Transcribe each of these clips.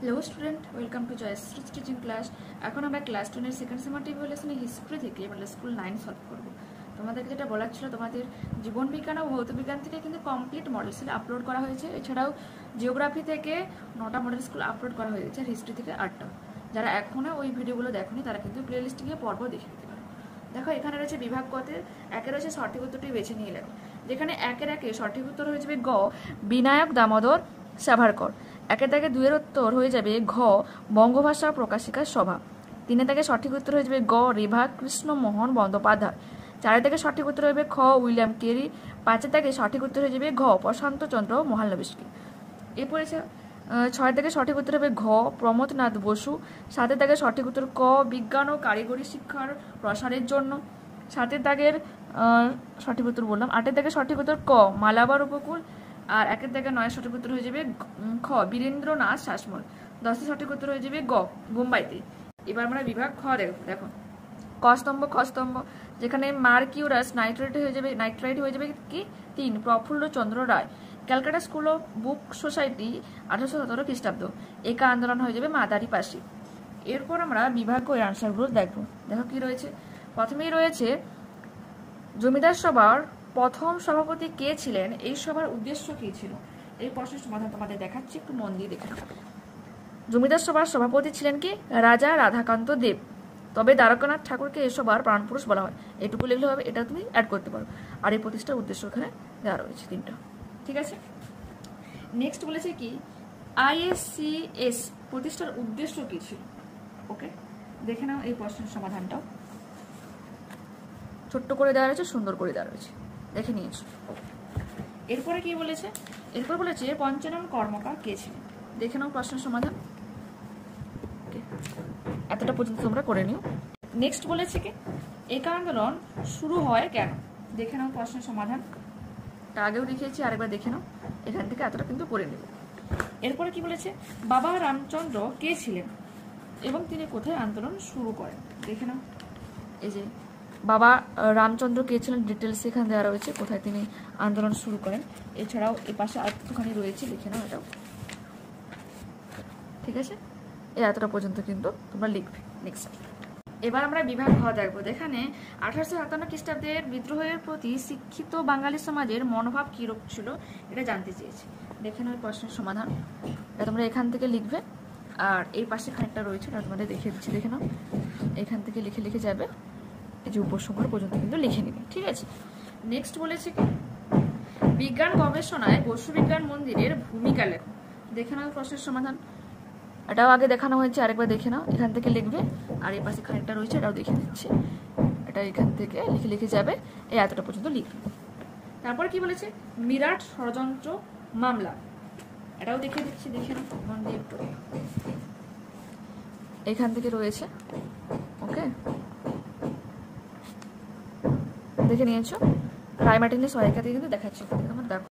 Hello student, welcome to Jayashree teaching class. এখন আমরা class 10 second semester ইভ্যালুয়েশনে হিস্ট্রি থেকে মানে স্কুল 9 সলভ করব। তোমাদেরকে যেটা বলার ছিল, তোমাদের জীবন বিজ্ঞান ও ভৌত বিজ্ঞান থেকে কিন্তু কমপ্লিট মডেল সেট আপলোড করা হয়েছে। এছাড়াও জিওগ্রাফি থেকে 9টা মডেল স্কুল আপলোড করা হয়েছে, আর হিস্ট্রি থেকে 8টা। যারা এখনও ওই ভিডিওগুলো দেখোনি তারা কিন্তু প্লেলিস্টে গিয়ে পর্ব দেখে নিতে পারো। দেখো, এখানে রয়েছে বিভাগ কতে, একে রয়েছে সঠিক উত্তরটি বেছে নিয়ে লেখো। যেখানে একের একে সঠিক উত্তর হয়ে যাবে গ, বিনায়ক দামোদর সাভারকর। একের দাগে দুয়ের উত্তর হয়ে যাবে ঘ, বঙ্গভাষা প্রকাশিকা সভা। তিনের দাগে সঠিক উত্তর হয়ে যাবে গ, রেভা কৃষ্ণমোহন বন্দ্যোপাধ্যায়। চারের দাগে সঠিক উত্তর হবে খ, উইলিয়াম কেরি। পাঁচের দাগে সঠিক উত্তর হয়ে যাবে ঘ, প্রশান্তচন্দ্র মহালনবিস্কি। এরপর ছয়ের দাগে সঠিক উত্তর হবে ঘ, প্রমথনাথ বসু। সাতের দাগে সঠিক উত্তর ক, বিজ্ঞান ও কারিগরি শিক্ষার প্রসারের জন্য। সাতের দাগের সঠিক উত্তর বললাম। আটের দাগে সঠিক উত্তর ক, মালাবার উপকূল। আর একের দাগে 9 সঠিক উত্তর হয়ে যাবে খ, বীরেন্দ্রনাথ শাসমল। 10 সঠিক উত্তর হয়ে যাবে গ, বোম্বাইতে। এবার আমরা বিভাগ খ দেখো ক স্তম্ভ, যেখানে মার্কিউরাস নাইট্রাইট হয়ে যাবে কি 3, Prafulla Chandra Ray. Calcutta school of book society 1817 খ্রিস্টাব্দ। একা আন্দোলন হয়ে যাবে মাদারি পাশি। এরপর আমরা বিভাগ ও আনসারগুলো দেখো কি রয়েছে। প্রথমেই রয়েছে জমিদার সভার প্রথম সভাপতি কে ছিলেন, এই সভার উদ্দেশ্য কি ছিল। এই প্রশ্নের সমাধান তোমাদের দেখাচ্ছি, একটু মন দিয়ে দেখে। জমিদার সভার সভাপতি ছিলেন কি রাজা রাধাকান্ত দেব, তবে দ্বারকানাথ ঠাকুরকে এই সভার প্রাণপুরুষ বলা হয়। এটুকু লিখলে হবে, এটা তুমি অ্যাড করতে পারো। আর এই প্রতিষ্ঠার উদ্দেশ্য এখানে দেওয়া রয়েছে 3টা, ঠিক আছে। নেক্সট বলেছে কি আইএসসিএস প্রতিষ্ঠার উদ্দেশ্য কি ছিল। ওকে, দেখে নাও এই প্রশ্নের সমাধানটাও। ছোট্ট করে দেওয়া রয়েছে, সুন্দর করে দেওয়া রয়েছে, দেখে নিয়েছো। এরপরে কি বলেছে, এরপর বলেছে পঞ্চানন কর্মকার কে ছিলেন। দেখে নাও প্রশ্নের সমাধান, এতটা পর্যন্ত তোমরা করে নিও। নেক্সট বলেছে কি একা আন্দোলন শুরু হয় কেন। দেখে নাও প্রশ্নের সমাধান, তা আগেও দেখিয়েছি, আরেকবার দেখে নাও। এখান থেকে এতটা কিন্তু করে নেব। এরপরে কি বলেছে বাবা রামচন্দ্র কে ছিলেন এবং তিনি কোথায় আন্দোলন শুরু করেন। দেখে নাও, এই যে বাবা রামচন্দ্র কে ছিলেন ডিটেলস এখানে দেওয়া রয়েছে, কোথায় তিনি আন্দোলন শুরু করেন। এছাড়াও এ পাশে আরেকটুখানি রয়েছে, লিখে নাও এটাও, ঠিক আছে। এই এতটা পর্যন্ত কিন্তু তোমরা লিখবে। নেক্সট এবার আমরা বিভাগ খ দেখবো। যেখানে 1857 খ্রিস্টাব্দের বিদ্রোহের প্রতি শিক্ষিত বাঙালি সমাজের মনোভাব কিরূপ ছিল এটা জানতে চেয়েছি। দেখে নাও প্রশ্নের সমাধান, এটা তোমরা এখান থেকে লিখবে। আর এই পাশে খানিকটা রয়েছে, এটা তোমাদের দেখিয়ে দিচ্ছি, দেখে নাও। এখান থেকে লিখে যাবে, এই যে উপসংহার পর্যন্ত কিন্তু লিখে নিবে, ঠিক আছে। নেক্সট বলেছে কি বিজ্ঞান গবেষণায় বসু বিজ্ঞান মন্দিরের ভূমিকা লেখো। দেখে নাও প্রশ্নের সমাধান, এটাও আগে দেখানো হয়েছে, আরেকবার দেখে নাও। এখান থেকে লিখবে, আর এই পাশে খানিকটা রয়েছে, এটাও দেখে দিচ্ছে। এটা এখান থেকে লিখে যাবে, এই এতটা পর্যন্ত লিখবে। তারপর কি বলেছে মিরাট ষড়যন্ত্র মামলা, এটাও দেখে দিচ্ছি, দেখে নাও মন দিয়ে একটু। এখান থেকে রয়েছে, ওকে, দেখে নিয়েছো। রায়মার্টিনের সহায়িকা থেকে কিন্তু দেখাচ্ছি, আমার দেখো।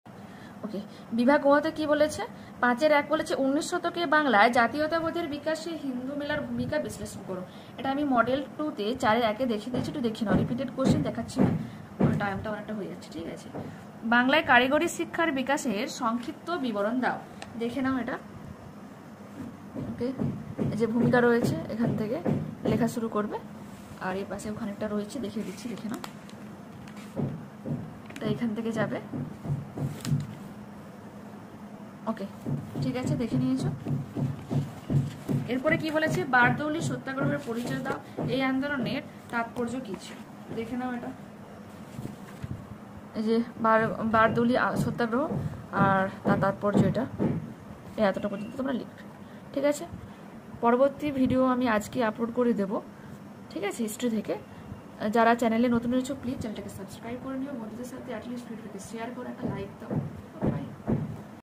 ওকে, বিভাগ ওতে কি বলেছে 5-এর 1 বলেছে 19 শতকে বাংলায় জাতীয়তাবোধের বিকাশে হিন্দু মেলার ভূমিকা বিশ্লেষণ করো। এটা আমি মডেল 2-তে 4-এর 1-এ দেখে দিয়েছি, একটু দেখে নাও। রিপিটেড কোশ্চেন দেখাচ্ছি না, টাইমটা অনেকটা হয়ে যাচ্ছে, ঠিক আছে। বাংলায় কারিগরি শিক্ষার বিকাশের সংক্ষিপ্ত বিবরণ দাও। দেখে নাও এটা, ওকে। এই যে ভূমিকা রয়েছে, এখান থেকে লেখা শুরু করবে। আর এই পাশে ওখানেটা রয়েছে, দেখিয়ে দিচ্ছি, দেখে নাও। এটা এখান থেকে যাবে, ওকে, ঠিক আছে, দেখে নিয়েছো। এরপরে কি বলেছে বারদৌলি সত্যাগ্রহের পরিচয় দাও। এই আন্দোলনের তাৎপর্য কি ছিল। দেখে নাও এটা, এই যে বারদৌলি সত্যাগ্রহ আর তার তাৎপর্য, এটা এতটা পর্যন্ত তোমরা লিখবে, ঠিক আছে। পরবর্তী ভিডিও আমি আজকে আপলোড করে দেব, ঠিক আছে, হিস্ট্রি থেকে। যারা চ্যানেলে নতুন রয়েছে প্লিজ চ্যানেলটাকে সাবস্ক্রাইব করে নিও, বন্ধুদের সাথে অ্যাটলিস্ট ভিডিওটাকে শেয়ার করে একটা লাইক দাও।